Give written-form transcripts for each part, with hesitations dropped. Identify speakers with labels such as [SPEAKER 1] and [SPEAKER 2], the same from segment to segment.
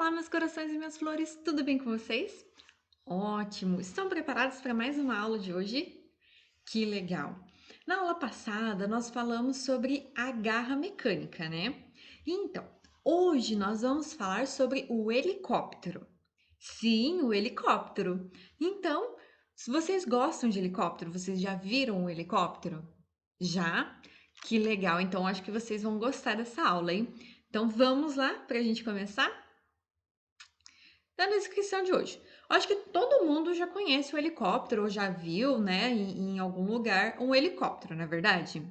[SPEAKER 1] Olá, meus corações e minhas flores, tudo bem com vocês? Ótimo! Estão preparados para mais uma aula de hoje? Que legal! Na aula passada, nós falamos sobre a garra mecânica, né? Então, hoje nós vamos falar sobre o helicóptero. Sim, o helicóptero. Então, se vocês gostam de helicóptero, vocês já viram um helicóptero? Já? Que legal! Então, acho que vocês vão gostar dessa aula, hein? Então, vamos lá para a gente começar? Na descrição de hoje. Acho que todo mundo já conhece o helicóptero ou já viu, né, em algum lugar um helicóptero, não é verdade?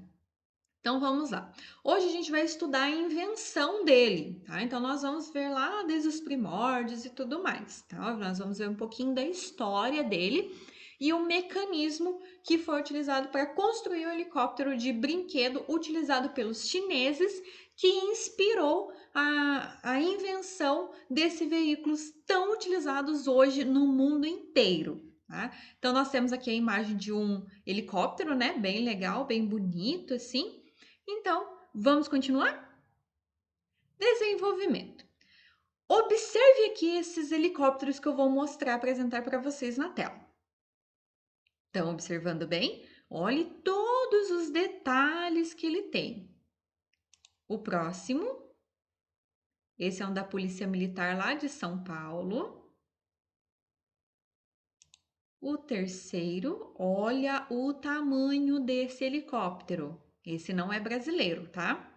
[SPEAKER 1] Então vamos lá. Hoje a gente vai estudar a invenção dele, tá? Então nós vamos ver lá desde os primórdios e tudo mais, tá? Nós vamos ver um pouquinho da história dele e o mecanismo que foi utilizado para construir o helicóptero de brinquedo utilizado pelos chineses, que inspirou a invenção desses veículos tão utilizados hoje no mundo inteiro. Tá? Então, nós temos aqui a imagem de um helicóptero, né? Bem legal, bem bonito, assim. Então, vamos continuar? Desenvolvimento. Observe aqui esses helicópteros que eu vou mostrar, apresentar para vocês na tela. Estão observando bem? Olhe todos os detalhes que ele tem. O próximo, esse é um da Polícia Militar lá de São Paulo. O terceiro, olha o tamanho desse helicóptero. Esse não é brasileiro, tá?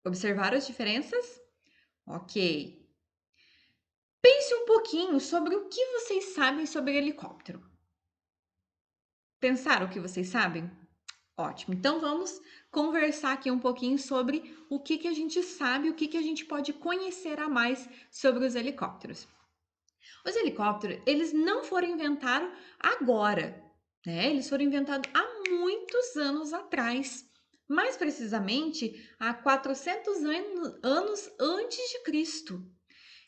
[SPEAKER 1] Observaram as diferenças? Ok. Pense um pouquinho sobre o que vocês sabem sobre helicóptero. Pensaram o que vocês sabem? Ótimo. Então vamos conversar aqui um pouquinho sobre o que a gente sabe, o que a gente pode conhecer a mais sobre os helicópteros. Os helicópteros, eles não foram inventados agora, né? Eles foram inventados há muitos anos atrás. Mais precisamente, há 400 anos antes de Cristo.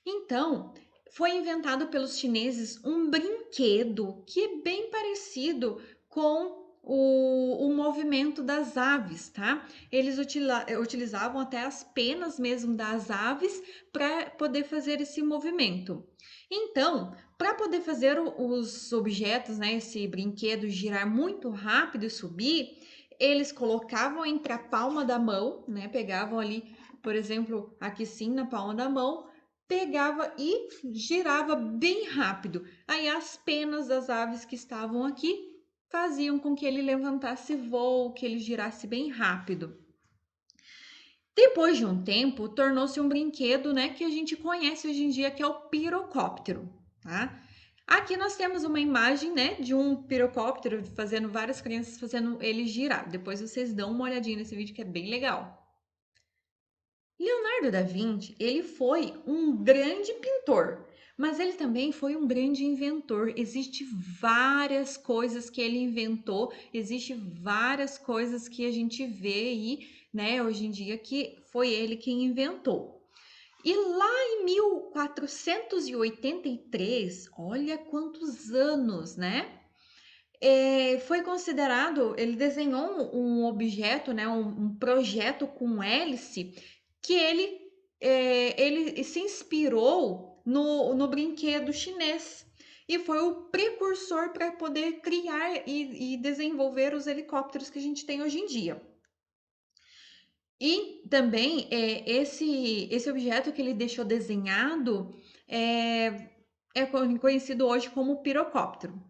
[SPEAKER 1] Então, foi inventado pelos chineses um brinquedo que é bem parecido com o movimento das aves, tá? Eles utilizavam até as penas mesmo das aves para poder fazer esse movimento. Então, para poder fazer os objetos, né, esse brinquedo girar muito rápido e subir, eles colocavam entre a palma da mão, né? Pegavam ali, por exemplo, aqui sim na palma da mão, pegava e girava bem rápido. Aí as penas das aves que estavam aqui faziam com que ele levantasse voo, que ele girasse bem rápido. Depois de um tempo, tornou-se um brinquedo, né, que a gente conhece hoje em dia, que é o pirocóptero, tá? Aqui nós temos uma imagem, né, de um pirocóptero fazendo várias crianças fazendo ele girar. Depois vocês dão uma olhadinha nesse vídeo que é bem legal. Leonardo da Vinci, ele foi um grande pintor, mas ele também foi um grande inventor. Existem várias coisas que ele inventou, existem várias coisas que a gente vê aí, né, hoje em dia que foi ele quem inventou. E lá em 1483, olha quantos anos, né? Foi considerado, ele desenhou um objeto, né, um projeto com hélice que ele se inspirou no brinquedo chinês e foi o precursor para poder criar e desenvolver os helicópteros que a gente tem hoje em dia. E também esse objeto que ele deixou desenhado é conhecido hoje como pirocóptero.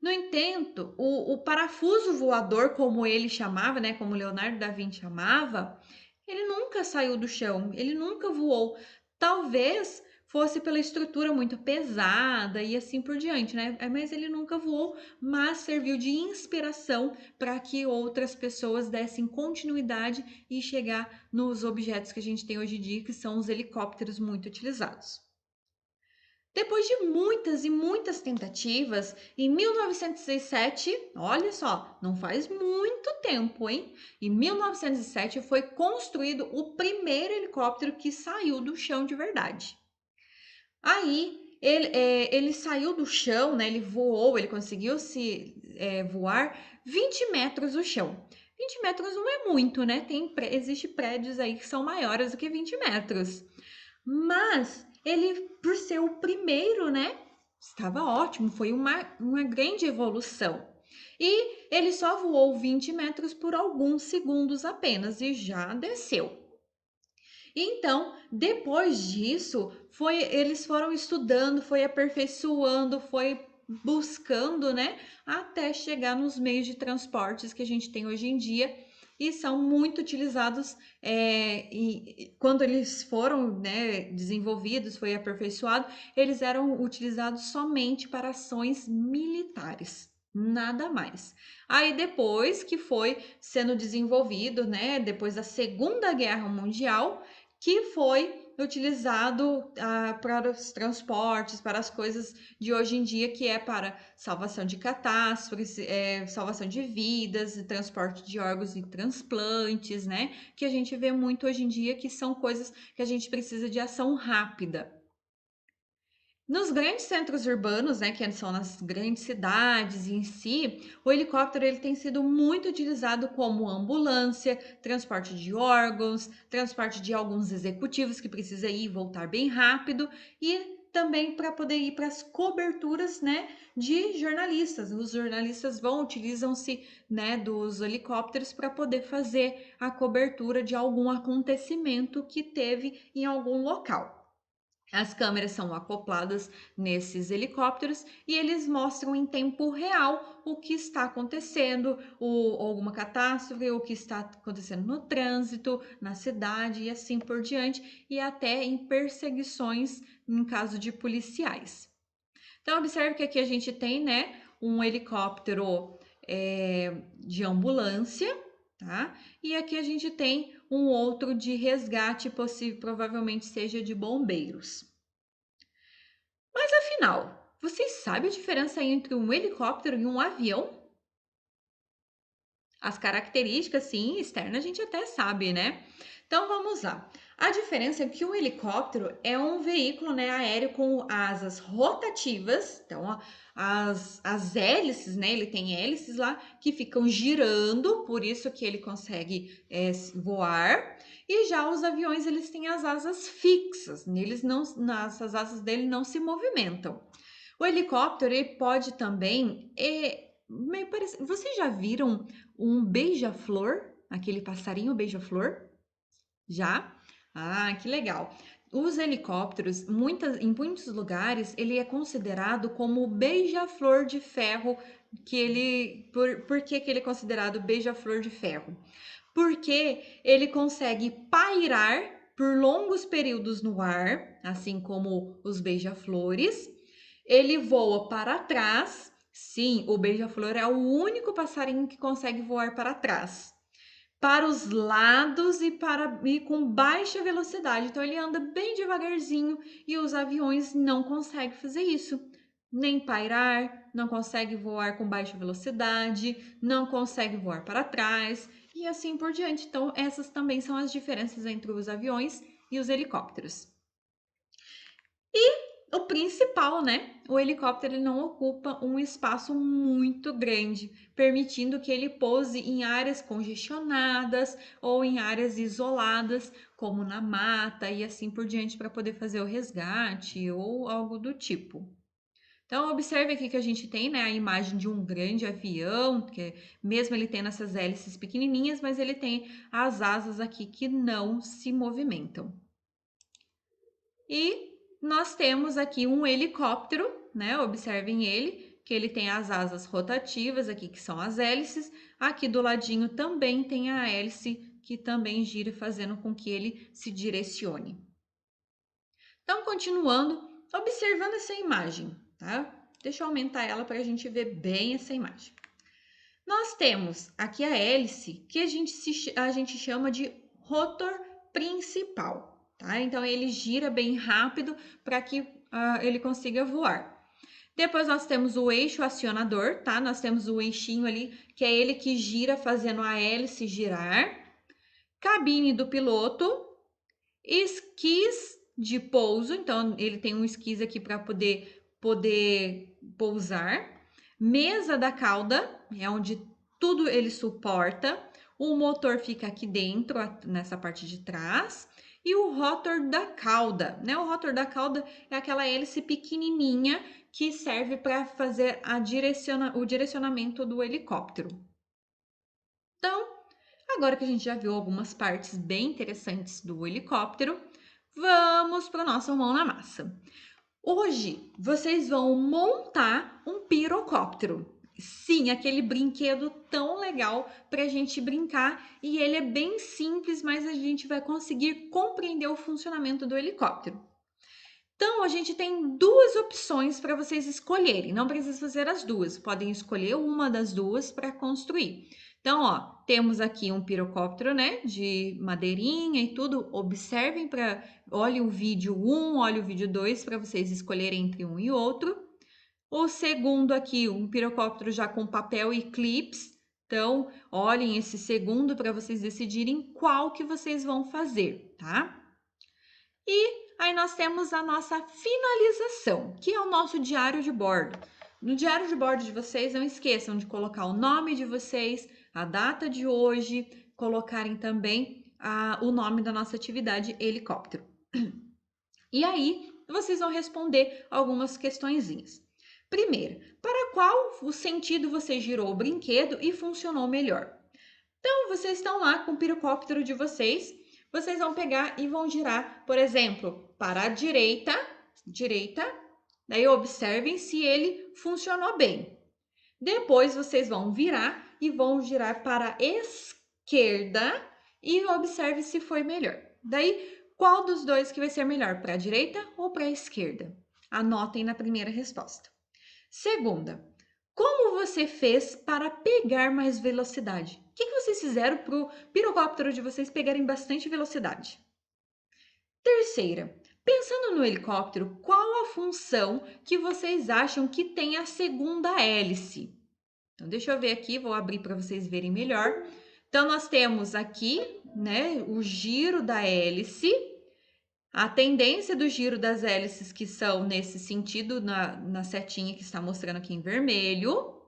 [SPEAKER 1] No entanto, o parafuso voador, como ele chamava, né, como Leonardo da Vinci chamava, ele nunca saiu do chão, ele nunca voou. Talvez fosse pela estrutura muito pesada e assim por diante, né? Mas ele nunca voou, mas serviu de inspiração para que outras pessoas dessem continuidade e chegar nos objetos que a gente tem hoje em dia, que são os helicópteros muito utilizados. Depois de muitas e muitas tentativas, em 1907, olha só, não faz muito tempo, hein? Em 1907 foi construído o primeiro helicóptero que saiu do chão de verdade. Aí ele saiu do chão, né? Ele voou, ele conseguiu voar 20 metros do chão. 20 metros não é muito, né? Existe prédios aí que são maiores do que 20 metros. Mas ele, por ser o primeiro, né, estava ótimo, foi uma grande evolução. E ele só voou 20 metros por alguns segundos apenas e já desceu. Então, depois disso, eles foram estudando, foi aperfeiçoando, foi buscando, né, até chegar nos meios de transportes que a gente tem hoje em dia e são muito utilizados e quando eles foram, né, desenvolvidos, foi aperfeiçoado, eles eram utilizados somente para ações militares. Nada mais. Aí depois que foi sendo desenvolvido, né, depois da Segunda Guerra Mundial, que foi utilizado para os transportes, para as coisas de hoje em dia, que é para salvação de catástrofes, salvação de vidas, transporte de órgãos e transplantes, né? Que a gente vê muito hoje em dia, que são coisas que a gente precisa de ação rápida. Nos grandes centros urbanos, né, que são nas grandes cidades em si, o helicóptero ele tem sido muito utilizado como ambulância, transporte de órgãos, transporte de alguns executivos que precisa ir e voltar bem rápido e também para poder ir para as coberturas, né, de jornalistas. Os jornalistas utilizam-se, né, dos helicópteros para poder fazer a cobertura de algum acontecimento que teve em algum local. As câmeras são acopladas nesses helicópteros e eles mostram em tempo real o que está acontecendo, alguma catástrofe, o que está acontecendo no trânsito, na cidade e assim por diante, e até em perseguições em caso de policiais. Então, observe que aqui a gente tem, né, um helicóptero de ambulância, tá? E aqui a gente tem um outro de resgate, provavelmente seja de bombeiros. Mas afinal, vocês sabem a diferença entre um helicóptero e um avião? As características, sim, externas a gente até sabe, né? Então vamos lá. A diferença é que o helicóptero é um veículo, né, aéreo com asas rotativas. Então, as hélices, né? Ele tem hélices lá que ficam girando, por isso que ele consegue voar. E já os aviões, eles têm as asas fixas. Eles não, as asas dele não se movimentam. O helicóptero ele pode também Vocês já viram um beija-flor? Aquele passarinho beija-flor? Já? Ah, que legal. Os helicópteros, em muitos lugares, ele é considerado como o beija-flor de ferro, por que ele é considerado beija-flor de ferro? Porque ele consegue pairar por longos períodos no ar, assim como os beija-flores. Ele voa para trás. Sim, o beija-flor é o único passarinho que consegue voar para trás, para os lados e com baixa velocidade. Então ele anda bem devagarzinho e os aviões não conseguem fazer isso. Nem pairar, não consegue voar com baixa velocidade, não consegue voar para trás e assim por diante. Então essas também são as diferenças entre os aviões e os helicópteros. O principal, né? O helicóptero ele não ocupa um espaço muito grande, permitindo que ele pouse em áreas congestionadas ou em áreas isoladas, como na mata e assim por diante, para poder fazer o resgate ou algo do tipo. Então, observe aqui que a gente tem, né, a imagem de um grande avião, que mesmo ele tendo essas hélices pequenininhas, mas ele tem as asas aqui que não se movimentam. E nós temos aqui um helicóptero, né? Observem ele, que ele tem as asas rotativas aqui, que são as hélices. Aqui do ladinho também tem a hélice, que também gira, fazendo com que ele se direcione. Então, continuando, observando essa imagem, tá? Deixa eu aumentar ela para a gente ver bem essa imagem. Nós temos aqui a hélice, que a gente chama de rotor principal. Tá? Então ele gira bem rápido para que ele consiga voar. Depois nós temos o eixo acionador, tá? Nós temos o eixinho ali, que é ele que gira fazendo a hélice girar. Cabine do piloto, esquis de pouso, então ele tem um esquis aqui para poder pousar. Mesa da cauda, é onde tudo ele suporta. O motor fica aqui dentro, nessa parte de trás. e o rotor da cauda, né? O rotor da cauda é aquela hélice pequenininha que serve para fazer o direcionamento do helicóptero. Então, agora que a gente já viu algumas partes bem interessantes do helicóptero, vamos para o nosso mão na massa. Hoje vocês vão montar um pirocóptero. Sim, aquele brinquedo tão legal para a gente brincar, e ele é bem simples, mas a gente vai conseguir compreender o funcionamento do helicóptero. Então, a gente tem duas opções para vocês escolherem. Não precisa fazer as duas, podem escolher uma das duas para construir. Então, ó, temos aqui um pirocóptero, né, de madeirinha e tudo. Observem olhem o vídeo 1, olhem o vídeo 2 para vocês escolherem entre um e outro. O segundo aqui, um pirocóptero já com papel e clips. Então, olhem esse segundo para vocês decidirem qual que vocês vão fazer, tá? E aí nós temos a nossa finalização, que é o nosso diário de bordo. No diário de bordo de vocês, não esqueçam de colocar o nome de vocês, a data de hoje, colocarem também o nome da nossa atividade helicóptero. E aí, vocês vão responder algumas questõezinhas. Primeiro, para qual o sentido você girou o brinquedo e funcionou melhor? Então, vocês estão lá com o pirocóptero de vocês vão pegar e vão girar, por exemplo, para a direita, daí observem se ele funcionou bem. Depois vocês vão virar e vão girar para a esquerda e observe se foi melhor. Daí, qual dos dois que vai ser melhor, para a direita ou para a esquerda? Anotem na primeira resposta. Segunda, como você fez para pegar mais velocidade? O que vocês fizeram para o pirocóptero de vocês pegarem bastante velocidade? Terceira, pensando no helicóptero, qual a função que vocês acham que tem a segunda hélice? Então, deixa eu ver aqui, vou abrir para vocês verem melhor. Então, nós temos aqui, né, o giro da hélice, a tendência do giro das hélices que são nesse sentido, na setinha que está mostrando aqui em vermelho,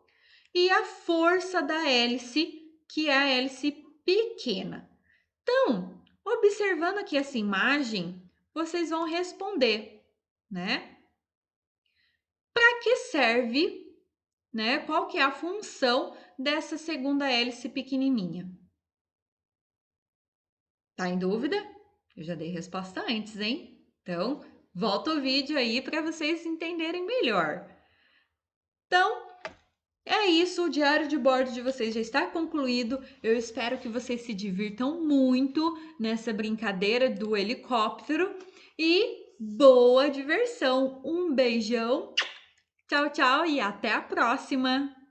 [SPEAKER 1] e a força da hélice, que é a hélice pequena. Então, observando aqui essa imagem, vocês vão responder, né? Para que serve, né? Qual que é a função dessa segunda hélice pequenininha? Tá em dúvida? Eu já dei resposta antes, hein? Então, volta o vídeo aí para vocês entenderem melhor. Então, é isso, o diário de bordo de vocês já está concluído. Eu espero que vocês se divirtam muito nessa brincadeira do helicóptero e boa diversão. Um beijão, tchau, tchau e até a próxima!